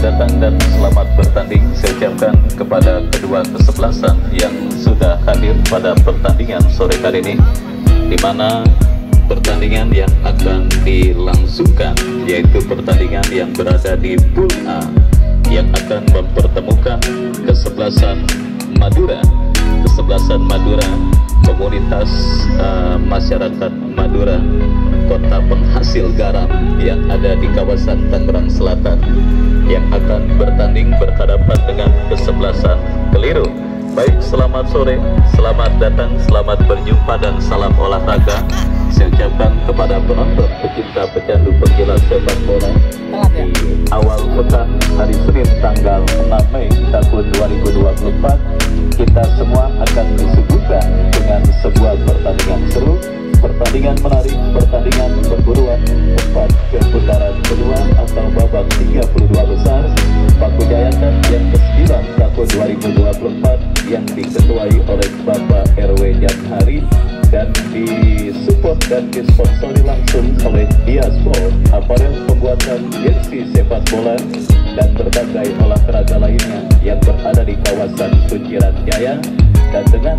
datang dan selamat bertanding saya ucapkan kepada kedua kesebelasan yang sudah hadir pada pertandingan sore kali ini, di mana pertandingan yang akan dilangsungkan yaitu pertandingan yang berada di Pool A yang akan mempertemukan kesebelasan Madura, komunitas masyarakat Madura, kota penghasil garam yang ada di kawasan Tangerang Selatan, yang akan bertanding berhadapan dengan kesebelasan Keliru. Baik, selamat sore, selamat datang, selamat berjumpa dan salam olahraga saya ucapkan kepada penonton pecinta pecandu penggila sepak bola di awal pekan hari Senin tanggal 6 Mei tahun 2024. Kita semua akan disuguhkan dengan sebuah pertandingan seru, pertandingan menarik, pertandingan perburuan tempat ke putaran kedua atau babak 32 besar Paku Jayaka yang ke-9 tahun 2024 yang diketuai oleh Bapak RW Janhari dan disupport dan disponsori langsung oleh Diaspor, aparel pembuatan jersey sepak bola dan berbagai olahraga lainnya yang berada di kawasan Kunciran Jaya, dan dengan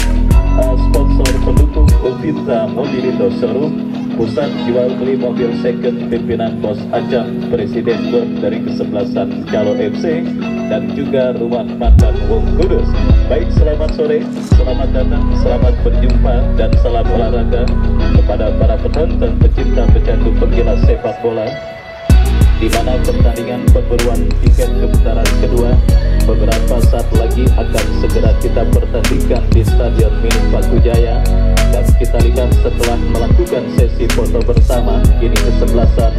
sponsor pendukung Uvinta Mobilindo Showroom, pusat jual beli mobil second pimpinan Bos Acam, Presiden Board dari kesebelasan Calo FC, dan juga rumah makan Wong Kudus. Baik, selamat sore, selamat datang, selamat berjumpa dan salam olahraga kepada para penonton pecinta pecandu penggila sepak bola, di mana pertandingan perburuan tiket ke putaran kedua beberapa saat lagi akan segera kita pertandingkan di Stadion Mini Paku Jaya. Dan kita lihat setelah melakukan sesi foto bersama, ini kesebelasan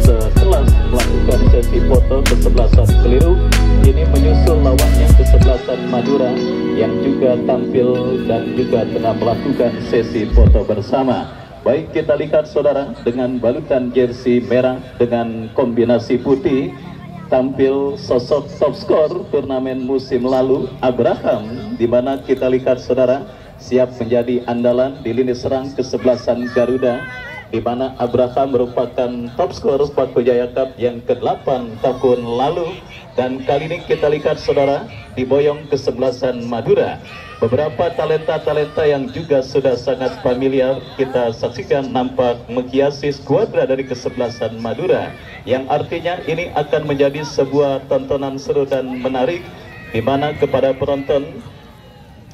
setelah melakukan sesi foto kesebelasan Keliru ini menyusul lawannya kesebelasan Madura yang juga tampil dan juga tengah melakukan sesi foto bersama. Baik, kita lihat saudara, dengan balutan jersey merah dengan kombinasi putih tampil sosok top skor turnamen musim lalu Abraham, di mana kita lihat saudara siap menjadi andalan di lini serang kesebelasan Garuda, di mana Abraham merupakan top skor Paku Jaya Cup yang ke-8 tahun lalu. Dan kali ini kita lihat saudara diboyong kesebelasan Madura, beberapa talenta-talenta yang juga sudah sangat familiar kita saksikan nampak menghiasi skuadra dari kesebelasan Madura, yang artinya ini akan menjadi sebuah tontonan seru dan menarik, di mana kepada penonton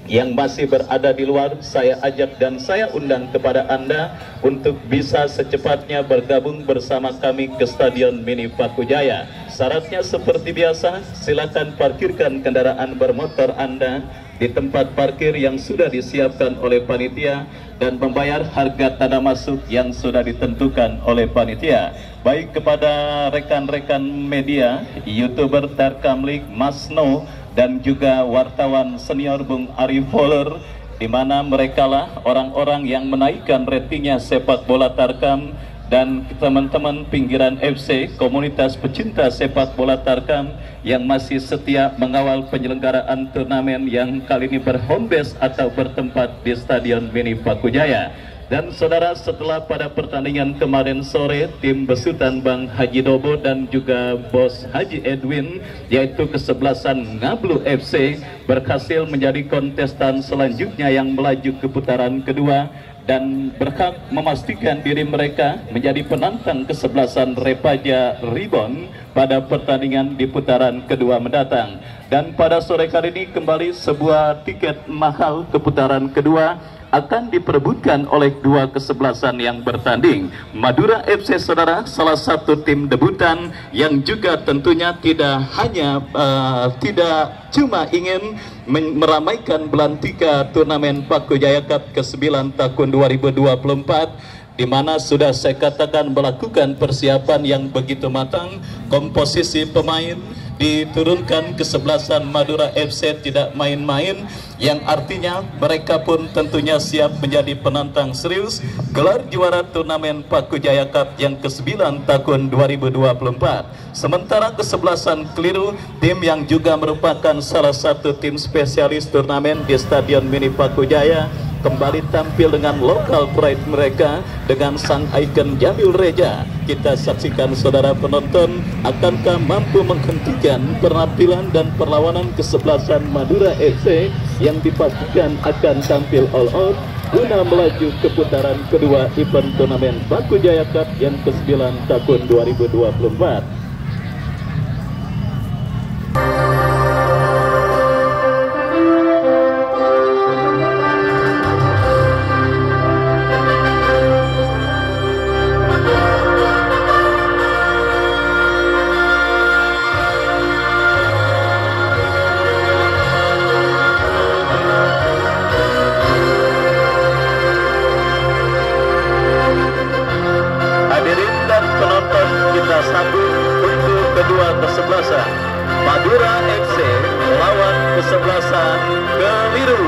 yang masih berada di luar, saya ajak dan saya undang kepada Anda untuk bisa secepatnya bergabung bersama kami ke Stadion Mini Paku Jaya. Syaratnya seperti biasa, silakan parkirkan kendaraan bermotor Anda di tempat parkir yang sudah disiapkan oleh panitia dan membayar harga tanda masuk yang sudah ditentukan oleh panitia. Baik, kepada rekan-rekan media, YouTuber Tarkamlik, Mas No, dan juga wartawan senior Bung Arif Foller, di mana mereka lah orang-orang yang menaikkan ratingnya sepak bola Tarkam, dan teman-teman pinggiran FC, komunitas pecinta sepak bola Tarkam yang masih setia mengawal penyelenggaraan turnamen yang kali ini berhome base atau bertempat di Stadion Mini Paku Jaya. Dan saudara, setelah pada pertandingan kemarin sore tim besutan Bang Haji Dobo dan juga Bos Haji Edwin, yaitu kesebelasan Ngablu FC, berhasil menjadi kontestan selanjutnya yang melaju ke putaran kedua dan berhak memastikan diri mereka menjadi penantang kesebelasan Repaja Ribon pada pertandingan di putaran kedua mendatang. Dan pada sore kali ini kembali sebuah tiket mahal ke putaran kedua akan diperebutkan oleh dua kesebelasan yang bertanding. Madura FC saudara, salah satu tim debutan yang juga tentunya tidak cuma ingin meramaikan belantika turnamen Paku Jaya Cup ke-9 tahun 2024, di mana sudah saya katakan melakukan persiapan yang begitu matang. Komposisi pemain diturunkan kesebelasan Madura FC tidak main-main, yang artinya mereka pun tentunya siap menjadi penantang serius gelar juara turnamen Paku Jaya Cup yang ke-9 tahun 2024. Sementara kesebelasan Keliru, tim yang juga merupakan salah satu tim spesialis turnamen di Stadion Mini Paku Jaya, kembali tampil dengan lokal pride mereka dengan sang ikon Jamil Reja. Kita saksikan saudara penonton, akankah mampu menghentikan penampilan dan perlawanan kesebelasan Madura FC yang dipastikan akan tampil all out guna melaju ke putaran kedua event turnamen Paku Jaya Cup yang ke-9 tahun 2024. Kesebelasan Madura FC melawan kesebelasan Keliru.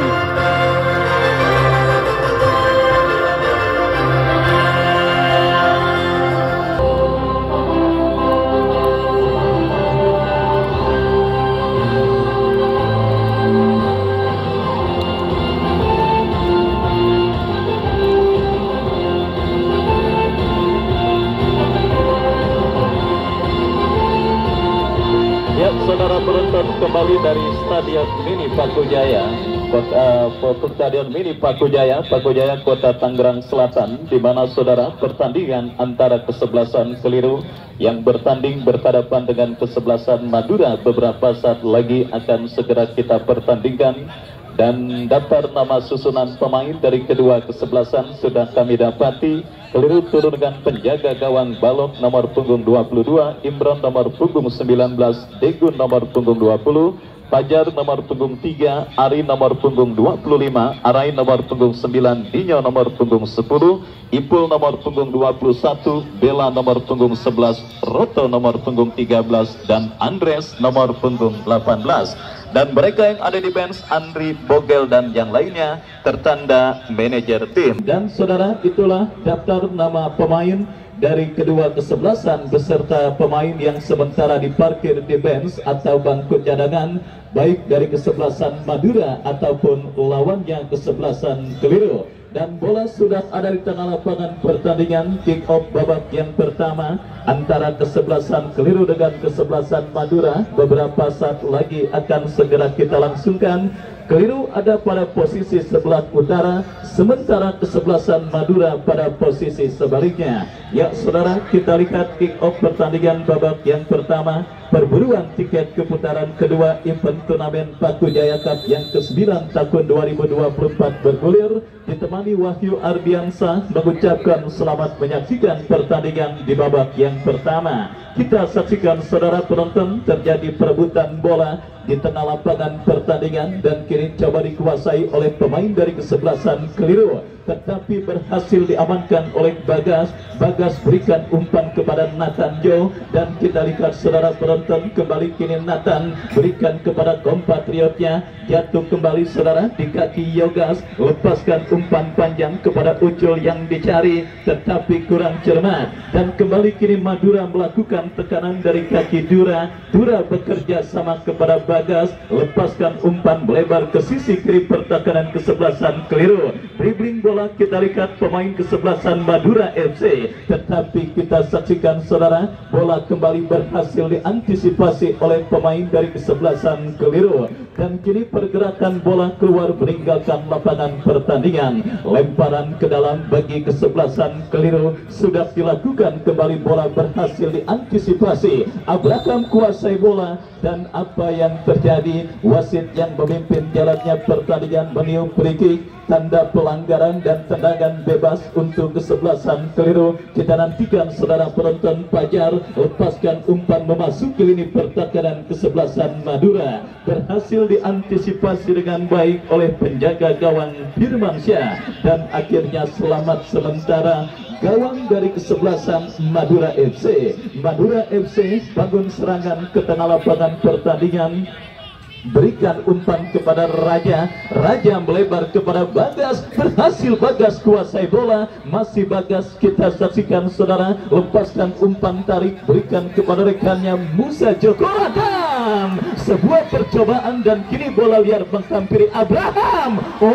Ya, saudara penonton, kembali dari Stadion Mini Paku Jaya, Stadion Mini Paku Jaya, Kota Tangerang Selatan, di mana saudara pertandingan antara kesebelasan Keliru yang bertanding berhadapan dengan kesebelasan Madura beberapa saat lagi akan segera kita pertandingkan. Dan daftar nama susunan pemain dari kedua kesebelasan sudah kami dapati. Keliru turun dengan penjaga gawang Balok nomor punggung 22, Imron nomor punggung 19, Degun nomor punggung 20, Fajar nomor punggung 3, Ari nomor punggung 25, Arai nomor punggung 9, Dinyo nomor punggung 10, Ipul nomor punggung 21, Bella nomor punggung 11, Roto nomor punggung 13, dan Andres nomor punggung 18. Dan mereka yang ada di bench, Andri, Bogel, dan yang lainnya tertanda manajer tim. Dan saudara, itulah daftar nama pemain dari kedua kesebelasan beserta pemain yang sementara diparkir di bench atau bangku cadangan, baik dari kesebelasan Madura ataupun lawannya kesebelasan Keliru. Dan bola sudah ada di tengah lapangan pertandingan. Kick off babak yang pertama antara kesebelasan Keliru dengan kesebelasan Madura beberapa saat lagi akan segera kita langsungkan. Keliru ada pada posisi sebelah utara, sementara kesebelasan Madura pada posisi sebaliknya. Ya saudara, kita lihat kick off pertandingan babak yang pertama. Perburuan tiket keputaran kedua event turnamen Paku Jaya Cup yang ke-9 tahun 2024 bergulir. Ditemani Wahyu Ardiansa mengucapkan selamat menyaksikan pertandingan di babak yang pertama. Kita saksikan saudara penonton, terjadi perebutan bola di tengah lapangan pertandingan dan kini coba dikuasai oleh pemain dari kesebelasan Keliru, tetapi berhasil diamankan oleh Bagas. Bagas berikan umpan kepada Nathan Jo, dan kita lihat saudara penonton, kembali kini Nathan berikan kepada kompatriotnya, jatuh kembali saudara di kaki Yogas, lepaskan umpan panjang kepada Ucul yang dicari tetapi kurang cermat, dan kembali kini Madura melakukan tekanan dari kaki Dura. Dura bekerja sama kepada Bagas, lepaskan umpan melebar ke sisi kiri pertahanan kesebelasan Keliru. Dribbling bola kita lihat pemain kesebelasan Madura FC, tetapi kita saksikan saudara, bola kembali berhasil diantisipasi oleh pemain dari kesebelasan Keliru, dan kini pergerakan bola keluar meninggalkan lapangan pertandingan. Lemparan ke dalam bagi kesebelasan Keliru sudah dilakukan, kembali bola berhasil diantisipasi. Abraham kuasai bola, dan apa yang terjadi, wasit yang memimpin jalannya pertandingan meniup free kick, tanda pelanggaran dan tendangan bebas untuk kesebelasan Keliru. Kita nantikan saudara penonton. Fajar lepaskan umpan memasuki lini pertahanan kesebelasan Madura, berhasil diantisipasi dengan baik oleh penjaga gawang Firmansyah, dan akhirnya selamat sementara gawang dari kesebelasan Madura FC. Madura FC bangun serangan ke tengah lapangan pertandingan, berikan umpan kepada Raja. Raja melebar kepada Bagas, berhasil Bagas kuasai bola. Masih Bagas, kita saksikan saudara, lepaskan umpan tarik, berikan kepada rekannya Musa Joko Adam. Sebuah percobaan dan kini bola liar menghampiri Abraham. Oh,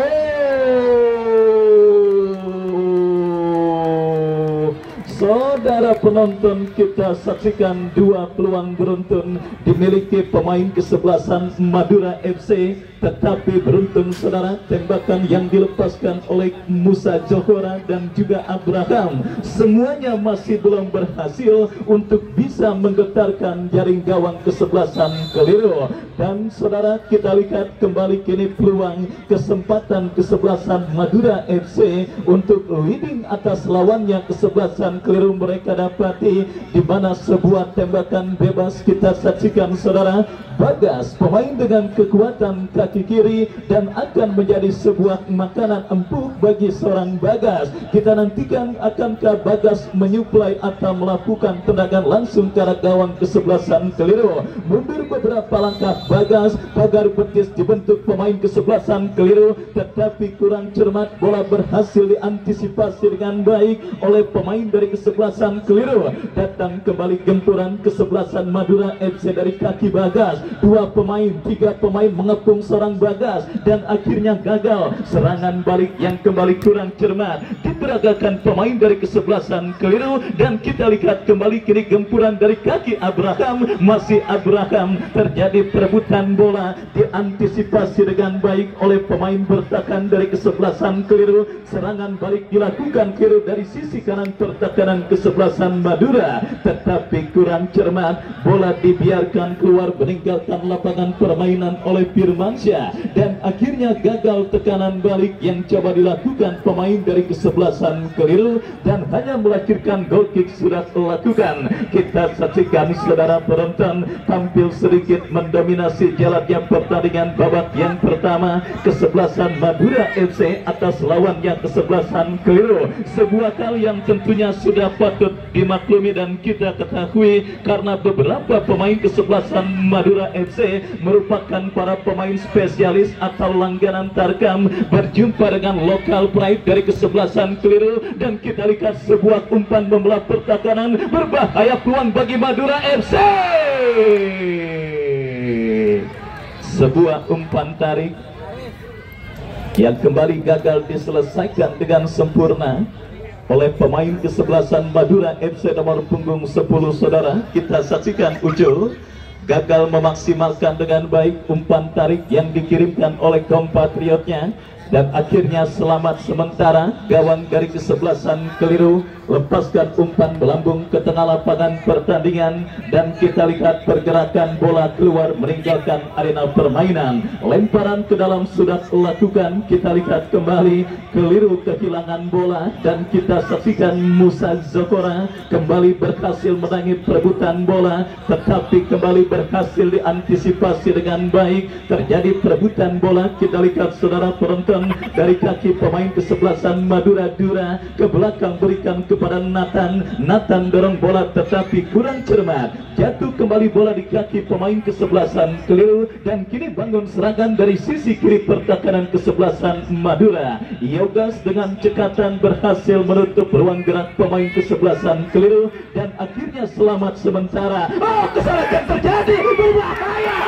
saudara penonton, kita saksikan dua peluang beruntun dimiliki pemain kesebelasan Madura FC, tetapi beruntung saudara, tembakan yang dilepaskan oleh Musa Johora dan juga Abraham semuanya masih belum berhasil untuk bisa menggetarkan jaring gawang kesebelasan keliru. Dan saudara, kita lihat kembali kini peluang kesempatan kesebelasan Madura FC untuk leading atas lawannya kesebelasan keliru mereka dapati, di mana sebuah tembakan bebas kita saksikan saudara. Bagas, pemain dengan kekuatan kaki kiri dan akan menjadi sebuah makanan empuk bagi seorang Bagas. Kita nantikan akankah Bagas menyuplai atau melakukan tendangan langsung ke arah gawang kesebelasan keliru. Mundur beberapa langkah Bagas, pagar betis dibentuk pemain kesebelasan keliru, tetapi kurang cermat, bola berhasil diantisipasi dengan baik oleh pemain dari kesebelasan keliru. Datang kembali gempuran kesebelasan Madura FC dari kaki Bagas. Dua pemain, tiga pemain mengepung seorang Bagas dan akhirnya gagal. Serangan balik yang kembali kurang cermat diperagakan pemain dari kesebelasan keliru, dan kita lihat kembali kini gempuran dari kaki Abraham. Masih Abraham, terjadi perebutan bola, diantisipasi dengan baik oleh pemain bertahan dari kesebelasan keliru. Serangan balik dilakukan keliru dari sisi kanan pertahanan kesebelasan Madura, tetapi kurang cermat, bola dibiarkan keluar meninggalkan lapangan permainan oleh Firmansyah, dan akhirnya gagal tekanan balik yang coba dilakukan pemain dari kesebelasan keliru, dan hanya melahirkan goal kick sudah dilakukan. Kita saksikan saudara penonton, tampil sedikit mendominasi jalannya pertandingan babak yang pertama kesebelasan Madura FC atas lawannya kesebelasan keliru. Sebuah hal yang tentunya sudah patut dimaklumi dan kita ketahui, karena beberapa pemain kesebelasan Madura FC merupakan para pemain spesialis atau langganan tarkam, berjumpa dengan lokal pride dari kesebelasan keliru, dan kita lihat sebuah umpan membelah pertahanan, berbahaya peluang bagi Madura FC. Sebuah umpan tarik yang kembali gagal diselesaikan dengan sempurna oleh pemain kesebelasan Madura FC nomor punggung 10 saudara. Kita saksikan Ucul gagal memaksimalkan dengan baik umpan tarik yang dikirimkan oleh kompatriotnya, dan akhirnya selamat sementara gawang dari kesebelasan keliru lepaskan umpan melambung ke tengah lapangan pertandingan, dan kita lihat pergerakan bola keluar meninggalkan arena permainan. Lemparan ke dalam sudah dilakukan, kita lihat kembali keliru kehilangan bola, dan kita saksikan Musa Johora kembali berhasil menangi perebutan bola, tetapi kembali berhasil diantisipasi dengan baik. Terjadi perebutan bola, kita lihat saudara penonton, dari kaki pemain kesebelasan Madura Dura ke belakang berikan kepada Nathan dorong bola tetapi kurang cermat, jatuh kembali bola di kaki pemain kesebelasan keliru, dan kini bangun serangan dari sisi kiri pertahanan kesebelasan Madura. Yogas dengan cekatan berhasil menutup ruang gerak pemain kesebelasan keliru, dan akhirnya selamat sementara. Oh, kesalahan terjadi, berbahaya.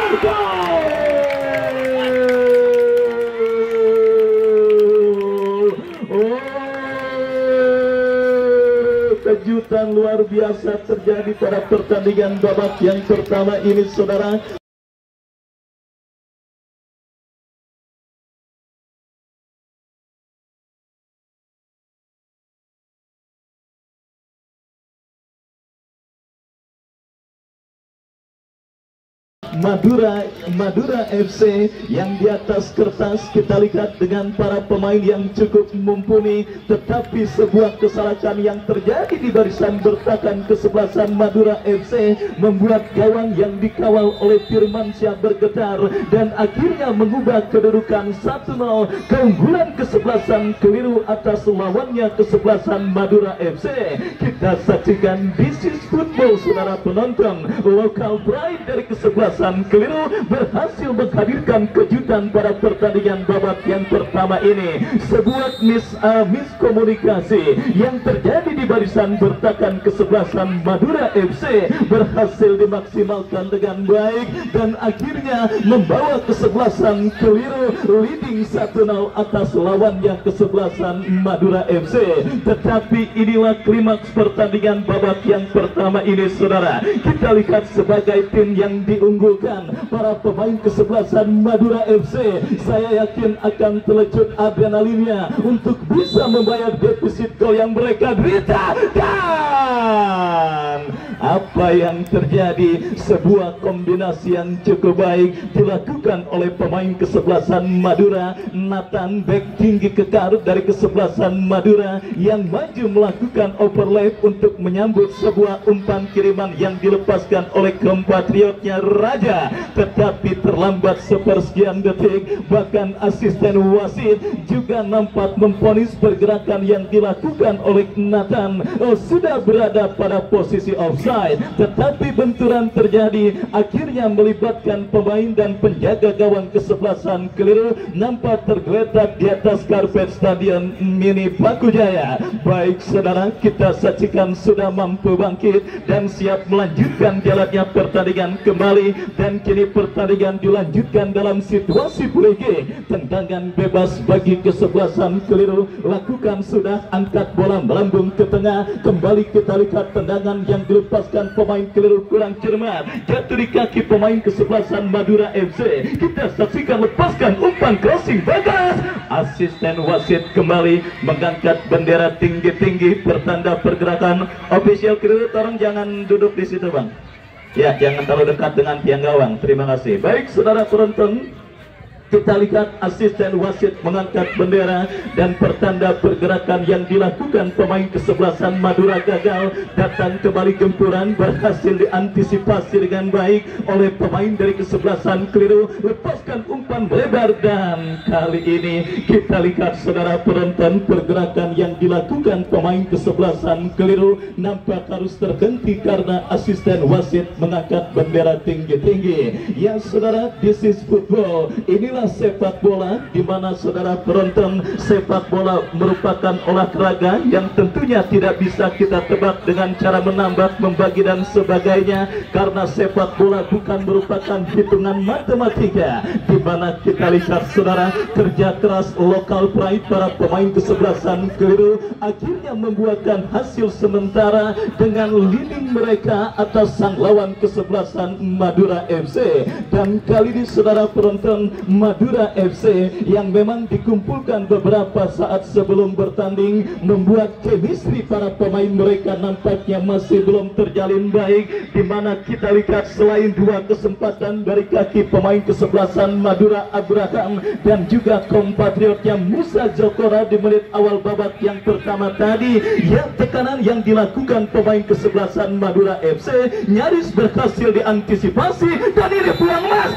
Kejutan luar biasa terjadi pada pertandingan babak yang pertama ini saudara. Madura FC yang di atas kertas kita lihat dengan para pemain yang cukup mumpuni, tetapi sebuah kesalahan yang terjadi di barisan bertahan kesebelasan Madura FC membuat gawang yang dikawal oleh Firmansyah bergetar, dan akhirnya mengubah kedudukan 1-0 keunggulan kesebelasan keliru atas lawannya kesebelasan Madura FC. Kita saksikan This is Football saudara penonton, lokal pride dari kesebelasan kesebelasan keliru berhasil menghadirkan kejutan pada pertandingan babak yang pertama ini. Sebuah miskomunikasi yang terjadi di barisan bertakan kesebelasan Madura FC berhasil dimaksimalkan dengan baik dan akhirnya membawa kesebelasan keliru leading 1-0 atas lawannya kesebelasan Madura FC. Tetapi inilah klimaks pertandingan babak yang pertama ini, saudara. Kita lihat sebagai tim yang diunggulkan para pemain kesebelasan Madura FC, saya yakin akan telecut adrenalinnya untuk bisa membayar defisit gol yang mereka derita. Dan apa yang terjadi, sebuah kombinasi yang cukup baik dilakukan oleh pemain kesebelasan Madura. Nathan back tinggi kekar dari kesebelasan Madura yang maju melakukan overlap untuk menyambut sebuah umpan kiriman yang dilepaskan oleh kompatriotnya Raja, tetapi terlambat sepersekian detik. Bahkan asisten wasit juga nampak memvonis pergerakan yang dilakukan oleh Nathan sudah berada pada posisi offside, tetapi benturan terjadi akhirnya melibatkan pemain dan penjaga gawang kesebelasan keliru nampak tergeletak di atas karpet Stadion Mini Pakujaya. Baik saudara, kita saksikan sudah mampu bangkit dan siap melanjutkan jalannya pertandingan kembali, dan kini pertandingan dilanjutkan dalam situasi pulih. Tendangan bebas bagi kesebelasan keliru lakukan sudah, angkat bola melambung ke tengah. Kembali kita lihat tendangan yang dilepaskan pemain keliru kurang cermat, jatuh di kaki pemain kesebelasan Madura FC. Kita saksikan lepaskan umpan crossing bagas. Asisten wasit kembali mengangkat bendera tinggi-tinggi pertanda pergerakan. Official keliru, tolong jangan duduk di situ bang. Ya, jangan terlalu dekat dengan tiang gawang. Terima kasih. Baik saudara penonton, kita lihat asisten wasit mengangkat bendera dan pertanda pergerakan yang dilakukan pemain kesebelasan Madura gagal. Datang kembali gempuran berhasil diantisipasi dengan baik oleh pemain dari kesebelasan keliru. Lepaskan umpan lebar, dan kali ini kita lihat saudara penonton, pergerakan yang dilakukan pemain kesebelasan keliru nampak harus terhenti karena asisten wasit mengangkat bendera tinggi-tinggi. Ya saudara, this is football. Inilah sepak bola, di mana saudara penonton, sepak bola merupakan olahraga yang tentunya tidak bisa kita tebak dengan cara menambah, membagi dan sebagainya, karena sepak bola bukan merupakan hitungan matematika, di mana kita lihat saudara, kerja keras lokal pride para pemain kesebelasan keliru akhirnya membuahkan hasil sementara dengan leading mereka atas sang lawan kesebelasan Madura FC. Dan kali ini saudara penonton, Madura FC yang memang dikumpulkan beberapa saat sebelum bertanding membuat chemistry para pemain mereka nampaknya masih belum terjalin baik, di mana kita lihat selain dua kesempatan dari kaki pemain kesebelasan Madura Abraham dan juga kompatriotnya Musa Jokora di menit awal babak yang pertama tadi, ya tekanan yang dilakukan pemain kesebelasan Madura FC nyaris berhasil diantisipasi, dan ini peluang mas.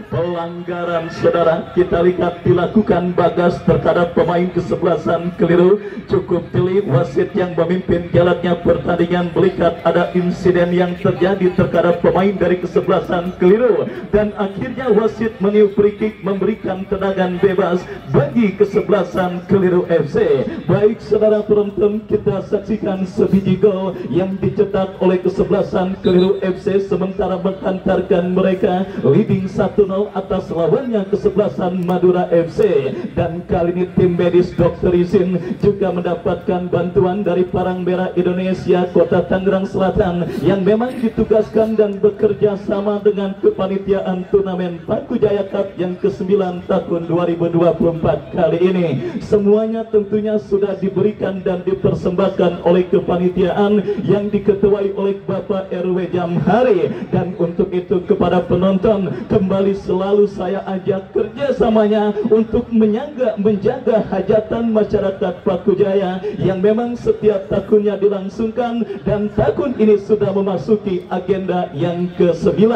Pelanggaran saudara kita lihat dilakukan Bagas terhadap pemain kesebelasan keliru. Cukup teliti wasit yang memimpin jalannya pertandingan melihat ada insiden yang terjadi terhadap pemain dari kesebelasan keliru, dan akhirnya wasit meniup free kick memberikan tendangan bebas bagi kesebelasan keliru FC. Baik saudara penonton, kita saksikan sebiji gol yang dicetak oleh kesebelasan keliru FC sementara menghantarkan mereka leading 1-0 atas lawannya kesebelasan Madura FC. Dan kali ini tim medis Dr. Izin juga mendapatkan bantuan dari Parang Merah Indonesia Kota Tangerang Selatan yang memang ditugaskan dan bekerja sama dengan kepanitiaan turnamen Pakujaya Cup yang ke-9 tahun 2024 kali ini. Semuanya tentunya sudah diberikan dan dipersembahkan oleh kepanitiaan yang diketuai oleh Bapak RW Jamhari. Dan untuk itu kepada penonton, kembali selalu selalu saya ajak kerjasamanya untuk menjaga hajatan masyarakat Paku Jaya yang memang setiap tahunnya dilangsungkan, dan tahun ini sudah memasuki agenda yang ke-9.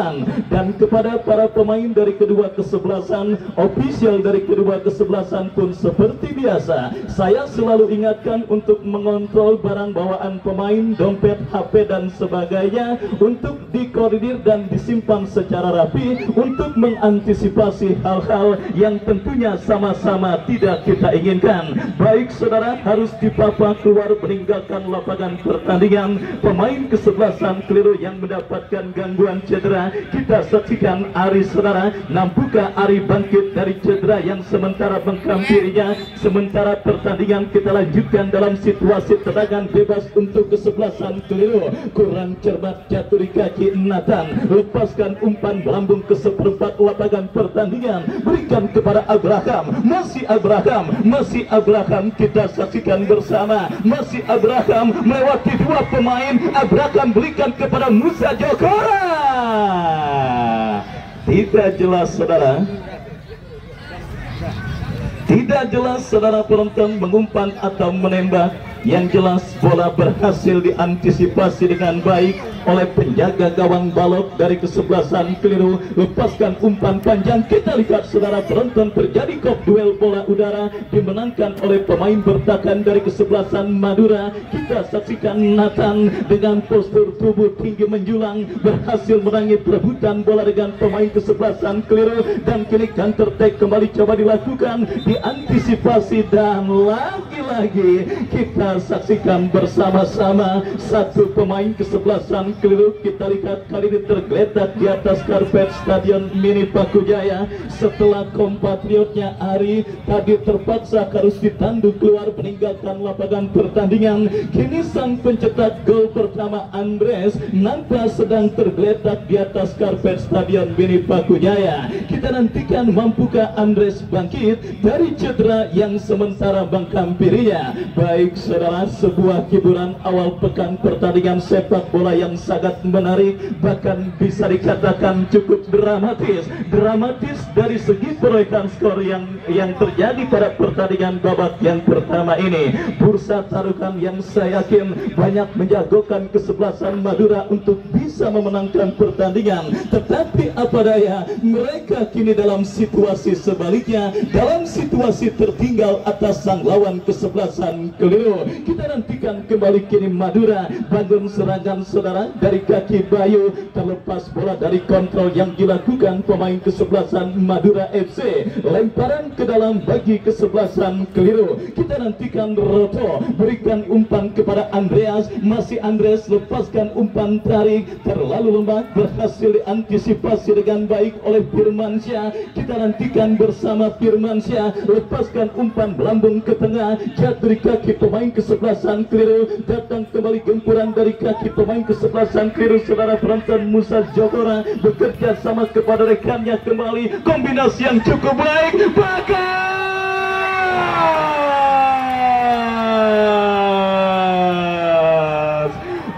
Dan kepada para pemain dari kedua kesebelasan, ofisial dari kedua kesebelasan pun seperti biasa, saya selalu ingatkan untuk mengontrol barang bawaan pemain, dompet, HP dan sebagainya, untuk dikoordinir dan disimpan secara rapi untuk mengantisipasi hal-hal yang tentunya sama-sama tidak kita inginkan. Baik saudara, harus dipapa keluar meninggalkan lapangan pertandingan pemain kesebelasan keliru yang mendapatkan gangguan cedera. Kita saksikan Ari saudara, nampukah Ari bangkit dari cedera yang sementara menghampirinya. Sementara pertandingan kita lanjutkan dalam situasi tendangan bebas untuk kesebelasan keliru. Kurang cermat jatuh di kaki Nathan, lepaskan umpan melambung ke seperempat lapangan pertandingan, berikan kepada Abraham. Masih Abraham, kita saksikan bersama. Masih Abraham melewati dua pemain. Abraham berikan kepada Musa Jokora. Tidak jelas saudara. Tidak jelas saudara penonton mengumpan atau menembak. Yang jelas bola berhasil diantisipasi dengan baik oleh penjaga gawang balok dari kesebelasan keliru. Lepaskan umpan panjang. Kita lihat saudara penonton, terjadi kop duel bola udara dimenangkan oleh pemain bertahan dari kesebelasan Madura. Kita saksikan Nathan dengan postur tubuh tinggi menjulang berhasil menangis perebutan bola dengan pemain kesebelasan keliru, dan kini counter attack kembali coba dilakukan, diantisipasi, dan lagi-lagi kita saksikan bersama-sama satu pemain kesebelasan keliru. Kita lihat kali ini tergeletak di atas karpet Stadion Mini Paku Jaya setelah kompatriotnya Ari tadi terpaksa harus ditanduk keluar meninggalkan lapangan pertandingan. Kini sang pencetak gol pertama Andres nampak sedang tergeletak di atas karpet Stadion Mini Paku Jaya. Kita nantikan mampukah Andres bangkit dari cedera yang sementara menghampirinya. Baik saudara, sebuah hiburan awal pekan pertandingan sepak bola yang sangat menarik, bahkan bisa dikatakan cukup dramatis dari segi perolehan skor yang terjadi pada pertandingan babak yang pertama ini. Bursa taruhan yang saya yakin banyak menjagokan kesebelasan Madura untuk bisa memenangkan pertandingan, tetapi apa daya mereka kini dalam situasi sebaliknya, dalam situasi tertinggal atas sang lawan kesebelasan keliru. Kita nantikan kembali kini Madura bangun serangan saudara dari kaki Bayu, terlepas bola dari kontrol yang dilakukan pemain kesebelasan Madura FC, lemparan ke dalam bagi kesebelasan keliru. Kita nantikan Roto berikan umpan kepada Andreas, masih Andreas lepaskan umpan tarik terlalu lemah, berhasil diantisipasi dengan baik oleh Firmansyah. Kita nantikan bersama Firmansyah, lepaskan umpan melambung ke tengah, jatuh di kaki pemain kesebelasan keliru, datang kembali gempuran dari kaki pemain kesebelasan keliru. Saudara penonton, Musa Jokora bekerja sama kepada rekannya kembali, kombinasi yang cukup baik, bagas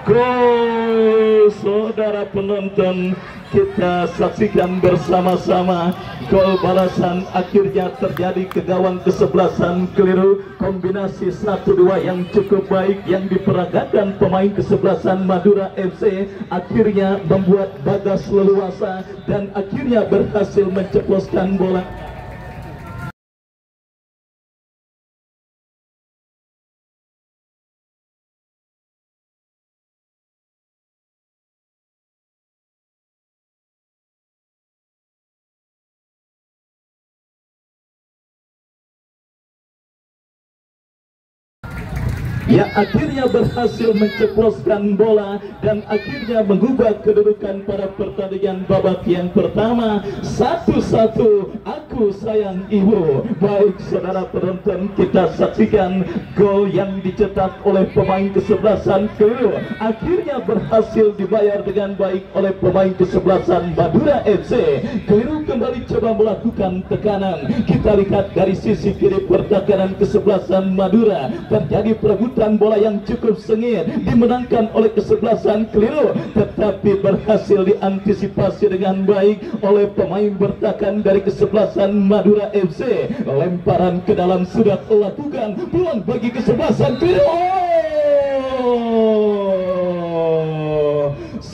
gol. Saudara penonton, kita saksikan bersama-sama gol balasan akhirnya terjadi ke gawang kesebelasan keliru. Kombinasi 1-2 yang cukup baik yang diperagakan pemain kesebelasan Madura FC akhirnya membuat Bagas leluasa dan akhirnya berhasil menceploskan bola. yang akhirnya berhasil menceploskan bola dan akhirnya mengubah kedudukan pada pertandingan babak yang pertama 1-1. Aku sayang ibu. Baik saudara penonton, kita saksikan gol yang dicetak oleh pemain kesebelasan keliru akhirnya berhasil dibayar dengan baik oleh pemain kesebelasan Madura FC. Keliru kembali coba melakukan tekanan. Kita lihat dari sisi kiri pertahanan kesebelasan Madura, terjadi perebutan perebutan bola yang cukup sengit dimenangkan oleh kesebelasan keliru, tetapi berhasil diantisipasi dengan baik oleh pemain bertahan dari kesebelasan Madura FC. Lemparan ke dalam sudah lakukan, peluang bagi kesebelasan keliru.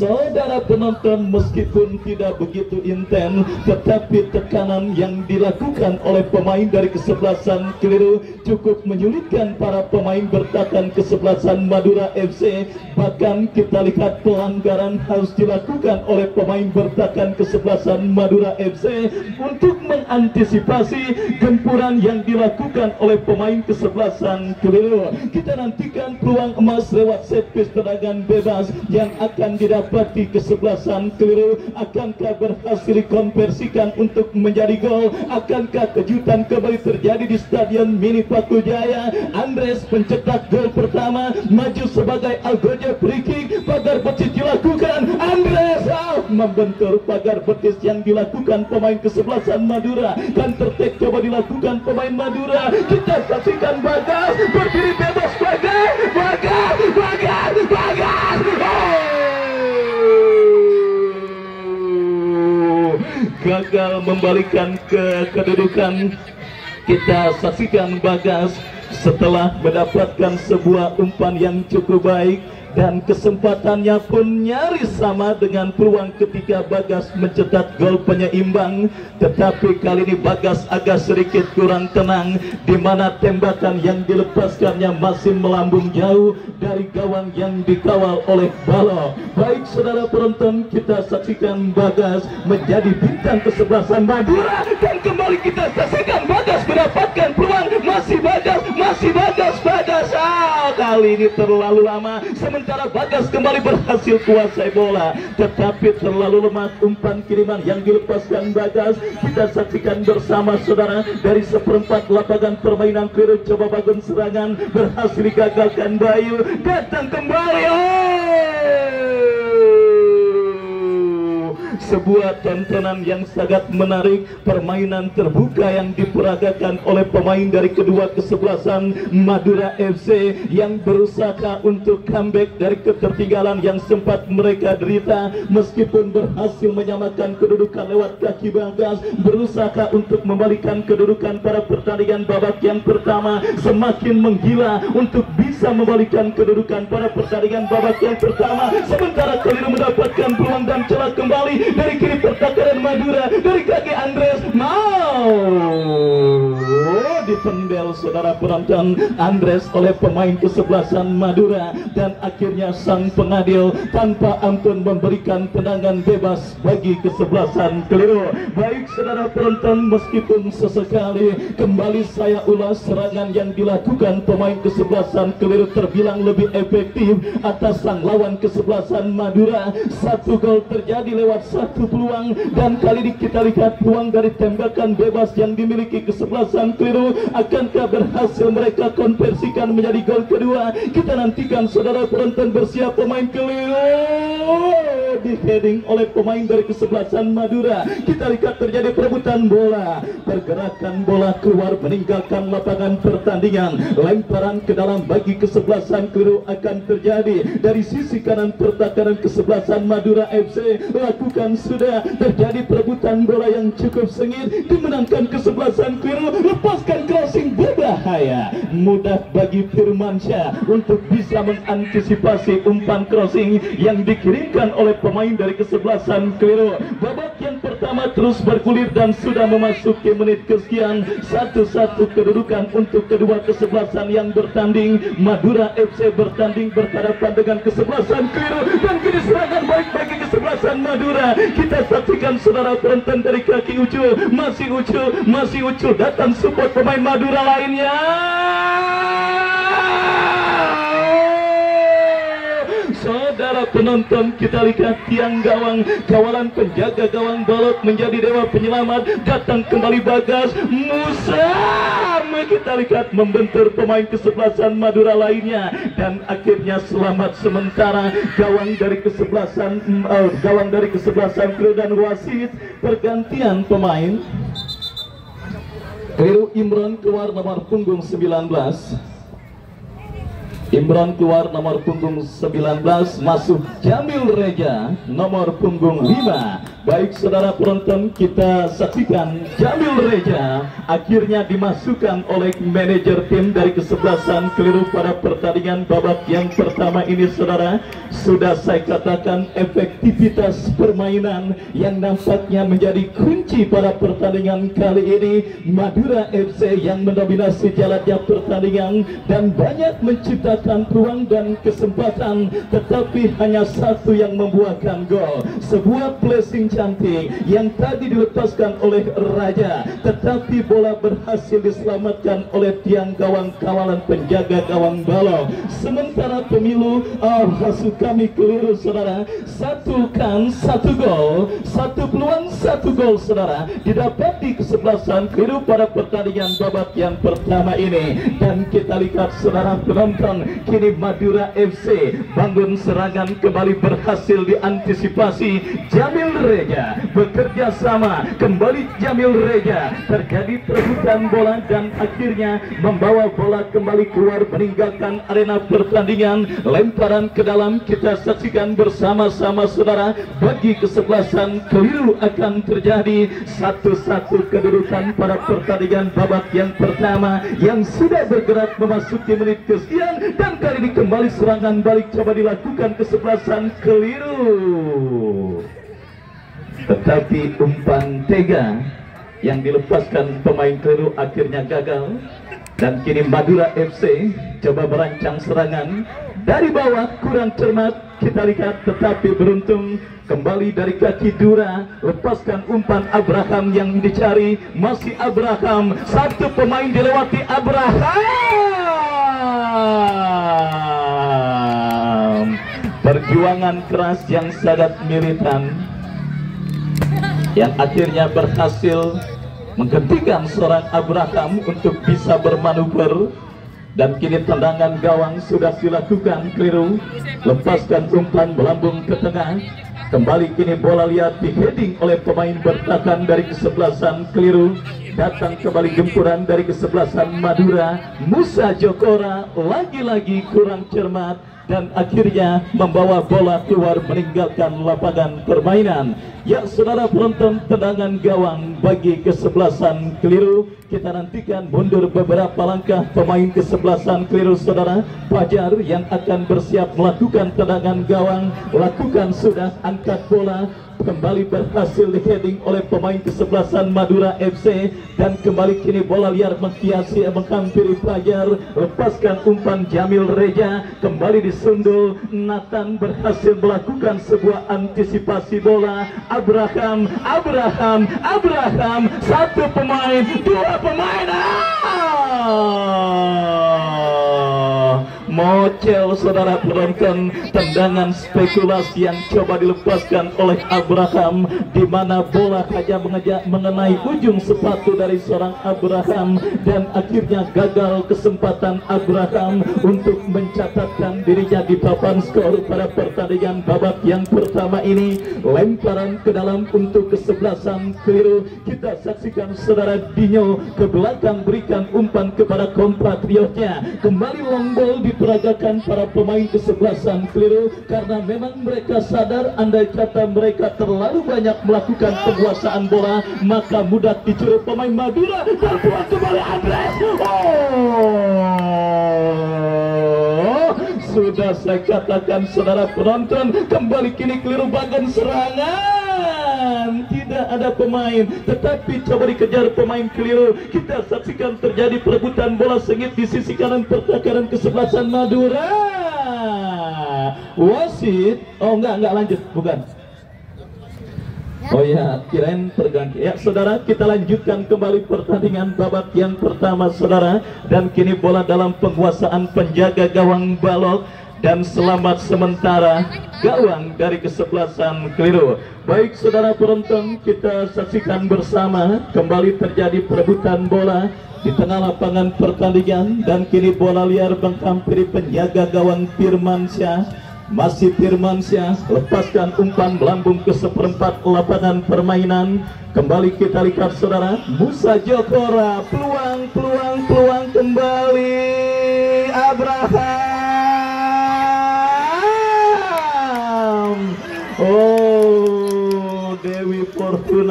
Saudara penonton, meskipun tidak begitu intens, tetapi tekanan yang dilakukan oleh pemain dari kesebelasan keliru cukup menyulitkan para pemain bertahan kesebelasan Madura FC. Bahkan kita lihat pelanggaran harus dilakukan oleh pemain bertahan kesebelasan Madura FC untuk mengantisipasi gempuran yang dilakukan oleh pemain kesebelasan keliru. Kita nantikan peluang emas lewat set piece tendangan bebas yang akan didapat di kesebelasan keliru. Akankah berhasil dikonversikan untuk menjadi gol? Akankah kejutan kembali terjadi di Stadion Mini Paku Jaya? Andres pencetak gol pertama, maju sebagai algojo free kick, pagar betis dilakukan. Andres membentur pagar betis yang dilakukan pemain kesebelasan Madura. Counter attack coba dilakukan pemain Madura. Kita saksikan Bagas berdiri bebas. Bagas. Gagal membalikan kedudukan. Kita saksikan Bagas setelah mendapatkan sebuah umpan yang cukup baik, dan kesempatannya pun nyaris sama dengan peluang ketika Bagas mencetak gol penyeimbang. Tetapi kali ini Bagas agak sedikit kurang tenang, di mana tembakan yang dilepaskannya masih melambung jauh dari gawang yang dikawal oleh Balo. Baik saudara penonton, kita saksikan Bagas menjadi bintang kesebelasan Madura, dan kembali kita saksikan Bagas mendapatkan peluang. Masih Bagas. Kali ini terlalu lama, sementara Bagas kembali berhasil kuasai bola, tetapi terlalu lemah umpan kiriman yang dilepaskan Bagas. Kita saksikan bersama saudara dari seperempat lapangan permainan keliru, coba bangun serangan, berhasil digagalkan Bayu, datang kembali. Sebuah tontonan yang sangat menarik, permainan terbuka yang diperagakan oleh pemain dari kedua kesebelasan Madura FC yang berusaha untuk comeback dari ketertinggalan yang sempat mereka derita. Meskipun berhasil menyamakan kedudukan lewat kaki Bagas, berusaha untuk membalikan kedudukan pada pertandingan babak yang pertama, semakin menggila untuk bisa membalikan kedudukan pada pertandingan babak yang pertama. Sementara keliru mendapatkan peluang dan celah kembali dari kiri pertahanan Madura, dari kaki Andres, dipendel saudara penonton Andres oleh pemain kesebelasan Madura, dan akhirnya sang pengadil tanpa ampun memberikan tendangan bebas bagi kesebelasan keliru. Baik saudara penonton, meskipun sesekali kembali saya ulas serangan yang dilakukan pemain kesebelasan keliru terbilang lebih efektif atas sang lawan kesebelasan Madura. Satu gol terjadi lewat satu peluang, dan kali ini kita lihat peluang dari tembakan bebas yang dimiliki kesebelasan keliru. Akankah berhasil mereka konversikan menjadi gol kedua? Kita nantikan saudara penonton. Bersiap pemain keliru, di heading oleh pemain dari kesebelasan Madura. Kita lihat terjadi perebutan bola, pergerakan bola keluar meninggalkan lapangan pertandingan. Lemparan ke dalam bagi kesebelasan keliru akan terjadi dari sisi kanan pertahanan kesebelasan Madura FC. Lakukan sudah terjadi perebutan bola yang cukup sengit, dimenangkan kesebelasan keliru. Lepaskan crossing berbahaya, mudah bagi Firmansyah untuk bisa mengantisipasi umpan crossing yang dikirimkan oleh pemain dari kesebelasan keliru. Babak yang pertama terus bergulir dan sudah memasuki menit kesekian. 1-1 kedudukan untuk kedua kesebelasan yang bertanding. Madura FC bertanding berhadapan dengan kesebelasan keliru, dan kini serangan baik bagi kesebelasan Madura. Kita saksikan saudara penonton dari kaki Ucul, masih Ucul datang support pemain Madura lainnya. Saudara penonton, kita lihat tiang gawang, kawalan penjaga gawang Balok menjadi dewa penyelamat. Datang kembali Bagas, Musa, kita lihat membentur pemain kesebelasan Madura lainnya, dan akhirnya selamat sementara gawang dari kesebelasan keliru. Dan wasit pergantian pemain keliru, Imron keluar nomor punggung 19. Imron keluar nomor punggung 19, masuk Jamil Reja nomor punggung 5. Baik saudara penonton, kita saksikan Jamil Reja akhirnya dimasukkan oleh manajer tim dari kesebelasan keliru pada pertandingan babak yang pertama ini. Saudara, sudah saya katakan efektivitas permainan yang nampaknya menjadi kunci pada pertandingan kali ini. Madura FC yang mendominasi jalannya pertandingan dan banyak menciptakan peluang dan kesempatan, tetapi hanya satu yang membuahkan gol. Sebuah placing cantik yang tadi dilepaskan oleh Raja, tetapi bola berhasil diselamatkan oleh tiang gawang kawalan penjaga gawang Balok. Sementara pemilu hasil kami keliru saudara. Satu gol, satu peluang, satu gol saudara didapat di kesebelasan keliru pada pertandingan babak yang pertama ini. Dan kita lihat saudara penonton, kini Madura FC bangun serangan kembali berhasil diantisipasi. Jamil Reja bekerja sama, kembali Jamil Reja, terjadi perebutan bola dan akhirnya membawa bola kembali keluar meninggalkan arena pertandingan. Lemparan ke dalam, kita saksikan bersama-sama saudara. Bagi kesebelasan keliru akan terjadi 1-1 kedudukan pada pertandingan babak yang pertama yang sudah bergerak memasuki menit kesekian. Dan kali ini kembali serangan balik coba dilakukan kesebelasan keliru, tetapi umpan tega yang dilepaskan pemain keliru akhirnya gagal. Dan kini Madura FC coba merancang serangan dari bawah, kurang cermat kita lihat, tetapi beruntung kembali dari kaki Dura, lepaskan umpan Abraham yang dicari, masih Abraham, satu pemain dilewati Abraham. Perjuangan keras yang sangat militan yang akhirnya berhasil menghentikan seorang Abraham untuk bisa bermanuver. Dan kini tendangan gawang sudah dilakukan keliru, lepaskan umpan melambung ke tengah. Kembali kini bola liar di-heading oleh pemain bertahan dari kesebelasan keliru. Datang kembali gempuran dari kesebelasan Madura. Musa Jokora lagi-lagi kurang cermat dan akhirnya membawa bola keluar meninggalkan lapangan permainan. Ya saudara penonton, tendangan gawang bagi kesebelasan keliru. Kita nantikan mundur beberapa langkah pemain kesebelasan keliru saudara. Fajar yang akan bersiap melakukan tendangan gawang, lakukan sudah, angkat bola, kembali berhasil di-heading oleh pemain kesebelasan Madura FC. Dan kembali kini bola liar menghiasi menghampiri Fajar, lepaskan umpan Jamil Reja, kembali disundul Nathan, berhasil melakukan sebuah antisipasi bola. Abraham, satu pemain, dua pemain, mocel saudara penonton. Tendangan spekulasi yang coba dilepaskan oleh Abraham, di mana bola hanya mengenai ujung sepatu dari seorang Abraham, dan akhirnya gagal kesempatan Abraham untuk mencatatkan dirinya di papan skor pada pertandingan babak yang pertama ini. Lemparan ke dalam untuk kesebelasan keliru, kita saksikan saudara Dinyo ke belakang berikan umpan kepada kompatriotnya. Kembali long ball diperagakan para pemain kesebelasan keliru karena memang mereka sadar andai kata mereka terlalu banyak melakukan penguasaan bola maka mudah dicuri pemain Madura. Dan buat kembali Andres. Sudah saya katakan saudara penonton, kembali kini keliru bagian serangan, tidak ada pemain, tetapi coba dikejar pemain keliru. Kita saksikan terjadi perebutan bola sengit di sisi kanan pertahanan kesebelasan Madura. Wasit, enggak lanjut, bukan. Oh ya, kirain terganti. Ya saudara, kita lanjutkan kembali pertandingan babak yang pertama saudara. Dan kini bola dalam penguasaan penjaga gawang Balok. Dan selamat sementara gawang dari kesebelasan keliru. Baik saudara penonton, kita saksikan bersama kembali terjadi perebutan bola di tengah lapangan pertandingan. Dan kini bola liar menghampiri penjaga gawang Firmansyah. Masih Firmansyah, lepaskan umpan melambung ke seperempat lapangan permainan. Kembali kita lihat saudara, Musa Jokora, peluang kembali Abraham.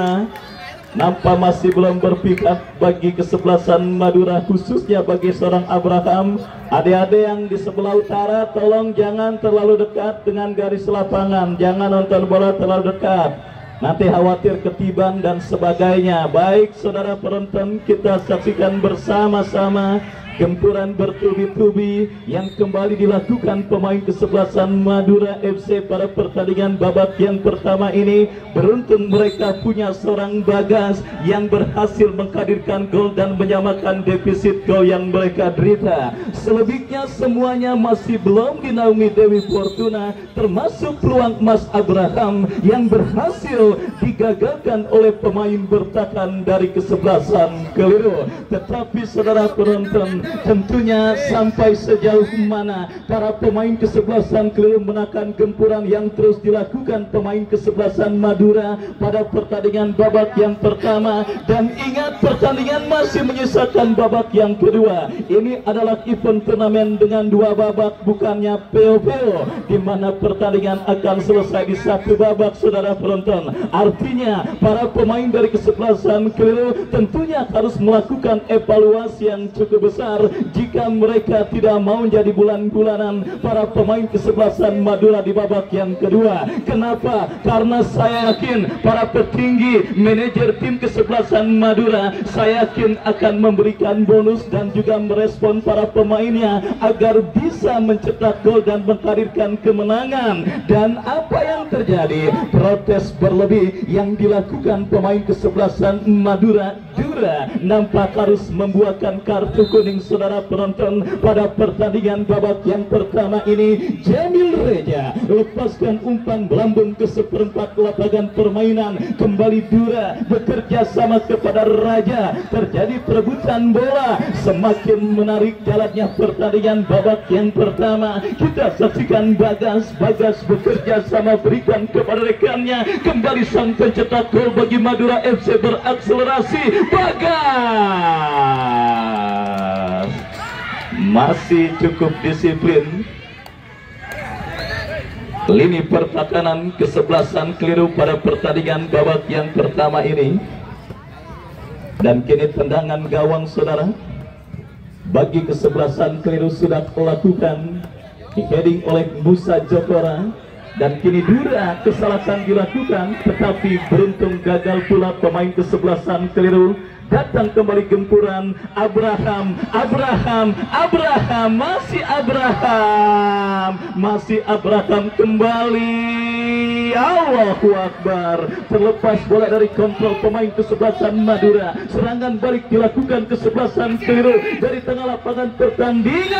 Fortuna nampak masih belum berpihak bagi kesebelasan Madura, khususnya bagi seorang Abraham. Adik-adik yang di sebelah utara, tolong jangan terlalu dekat dengan garis lapangan, jangan nonton bola terlalu dekat, nanti khawatir ketiban dan sebagainya. Baik saudara penonton, kita saksikan bersama-sama gempuran bertubi-tubi yang kembali dilakukan pemain kesebelasan Madura FC pada pertandingan babak yang pertama ini. Beruntung mereka punya seorang Bagas yang berhasil menghadirkan gol dan menyamakan defisit gol yang mereka derita. Selebihnya semuanya masih belum dinaungi Dewi Fortuna, termasuk peluang Mas Abraham yang berhasil digagalkan oleh pemain bertahan dari kesebelasan keliru. Tetapi saudara penonton, tentunya sampai sejauh mana para pemain kesebelasan keliru menakan gempuran yang terus dilakukan pemain kesebelasan Madura pada pertandingan babak yang pertama. Dan ingat, pertandingan masih menyisakan babak yang kedua. Ini adalah event turnamen dengan dua babak, bukannya PO-PO, di mana pertandingan akan selesai di satu babak saudara penonton. Artinya para pemain dari kesebelasan keliru tentunya harus melakukan evaluasi yang cukup besar jika mereka tidak mau menjadi bulan-bulanan para pemain kesebelasan Madura di babak yang kedua. Kenapa? Karena saya yakin para petinggi manajer tim kesebelasan Madura, saya yakin akan memberikan bonus dan juga merespon para pemainnya agar bisa mencetak gol dan menghadirkan kemenangan. Dan apa yang terjadi? Protes berlebih yang dilakukan pemain kesebelasan Madura nampak harus membuahkan kartu kuning saudara penonton pada pertandingan babak yang pertama ini. Jamil Reja lepaskan umpan melambung ke seperempat lapangan permainan. Kembali Dura bekerja sama kepada Raja, terjadi perebutan bola. Semakin menarik jalannya pertandingan babak yang pertama. Kita saksikan Bagas bekerja sama berikan kepada rekannya. Kembali sang pencetak gol bagi Madura FC berakselerasi. Bagas masih cukup disiplin. Lini pertahanan kesebelasan keliru pada pertandingan babak yang pertama ini. Dan kini tendangan gawang saudara bagi kesebelasan keliru sudah dilakukan, di-heading oleh Musa Jokora. Dan kini Dura kesalahan dilakukan, tetapi beruntung gagal pula pemain kesebelasan keliru. Datang kembali gempuran Abraham, masih Abraham kembali. Allahu Akbar. Terlepas bola dari kontrol pemain kesebelasan Madura, serangan balik dilakukan kesebelasan keliru dari tengah lapangan pertandingan.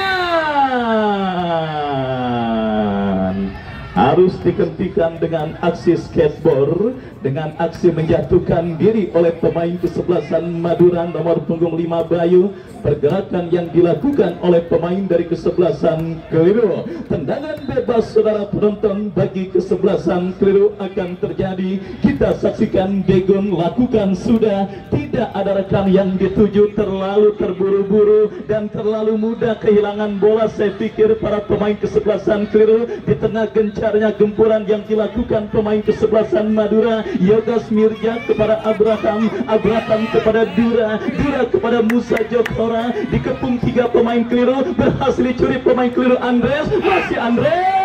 Harus dihentikan dengan aksi skateboard, dengan aksi menjatuhkan diri oleh pemain kesebelasan Madura nomor punggung 5 Bayu. Pergerakan yang dilakukan oleh pemain dari kesebelasan keliru. Tendangan bebas saudara penonton bagi kesebelasan keliru akan terjadi. Kita saksikan Degon lakukan sudah. Tidak ada rekan yang dituju, terlalu terburu-buru dan terlalu mudah kehilangan bola. Saya pikir para pemain kesebelasan keliru di tengah gencarnya gempuran yang dilakukan pemain kesebelasan Madura. Yogas Mirja kepada Abraham kepada Dura kepada Musa Jokora. Dikepung 3 pemain keliru, berhasil dicuri pemain keliru. Andres, masih Andres.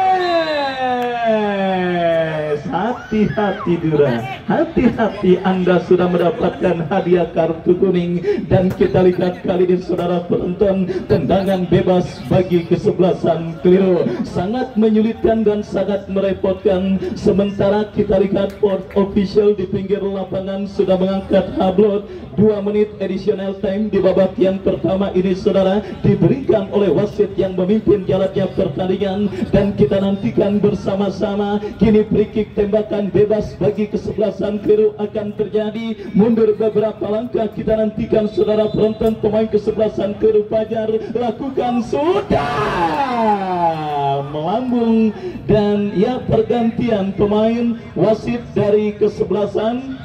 Hati-hati Dura, hati-hati, Anda sudah mendapatkan hadiah kartu kuning. Dan kita lihat kali ini saudara penonton, tendangan bebas bagi kesebelasan keliru sangat menyulitkan dan sangat merepotkan. Sementara kita lihat port official di pinggir lapangan sudah mengangkat hablot. 2 menit additional time di babak yang pertama ini saudara diberikan oleh wasit yang memimpin jalannya pertandingan. Dan kita nantikan bersama-sama kini free kick tembakan bebas bagi kesebelasan keliru akan terjadi. Mundur beberapa langkah, kita nantikan saudara penonton pemain kesebelasan keliru. Fajar lakukan sudah melambung. Dan ya, pergantian pemain wasit dari kesebelasan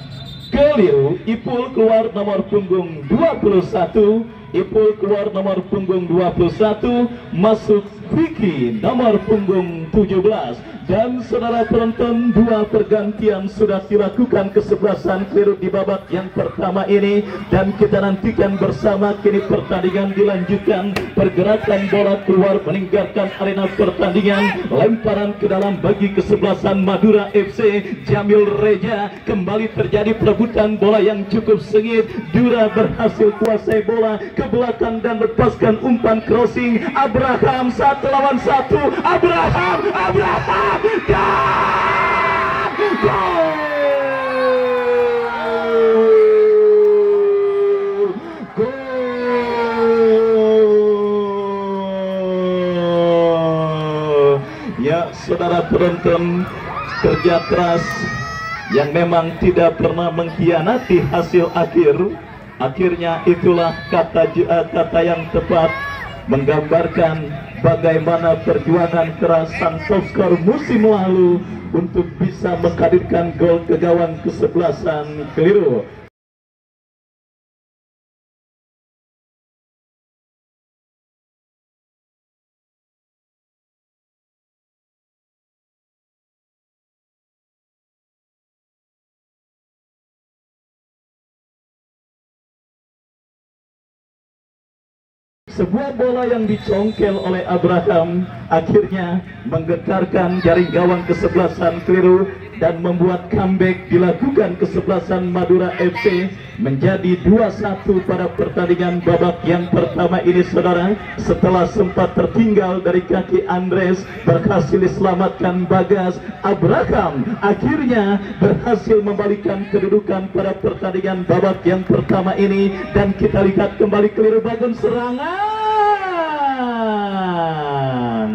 keliru. Ipul keluar nomor punggung 21, Ipul keluar nomor punggung 21, masuk Vicky nomor punggung 17. Dan saudara penonton, dua pergantian sudah dilakukan kesebelasan keliru di babak yang pertama ini, dan kita nantikan bersama kini pertandingan dilanjutkan. Pergerakan bola keluar meninggalkan arena pertandingan, lemparan ke dalam bagi kesebelasan Madura FC. Jamil Reja, kembali terjadi perebutan bola yang cukup sengit. Dura berhasil kuasai bola ke belakang dan lepaskan umpan crossing. Abraham 1 lawan 1. Abraham dan gol. Ya saudara penonton, kerja keras yang memang tidak pernah mengkhianati hasil akhir. Akhirnya itulah kata yang tepat menggambarkan bagaimana perjuangan keras sang top skor musim lalu untuk bisa menghadirkan gol ke gawang kesebelasan keliru. Sebuah bola yang dicongkel oleh Abraham akhirnya menggetarkan jaring gawang kesebelasan keliru dan membuat comeback dilakukan kesebelasan Madura FC menjadi 2-1 pada pertandingan babak yang pertama ini saudara. Setelah sempat tertinggal dari kaki Andres, berhasil diselamatkan Bagas. Abraham akhirnya berhasil membalikan kedudukan pada pertandingan babak yang pertama ini, dan kita lihat kembali keliru bangun serangan.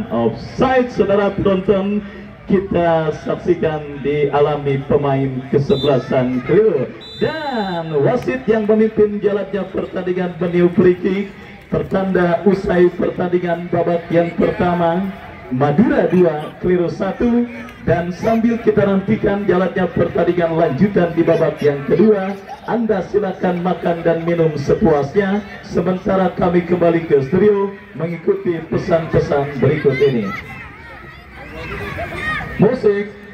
Offside saudara penonton, kita saksikan dialami pemain kesebelasan keliru, dan wasit yang memimpin jalannya pertandingan meniup free kick. Pertanda usai pertandingan babak yang pertama, Madura 2 keliru 1. Dan sambil kita nantikan jalannya pertandingan lanjutan di babak yang kedua, Anda silakan makan dan minum sepuasnya, sementara kami kembali ke studio mengikuti pesan-pesan berikut ini. Musik.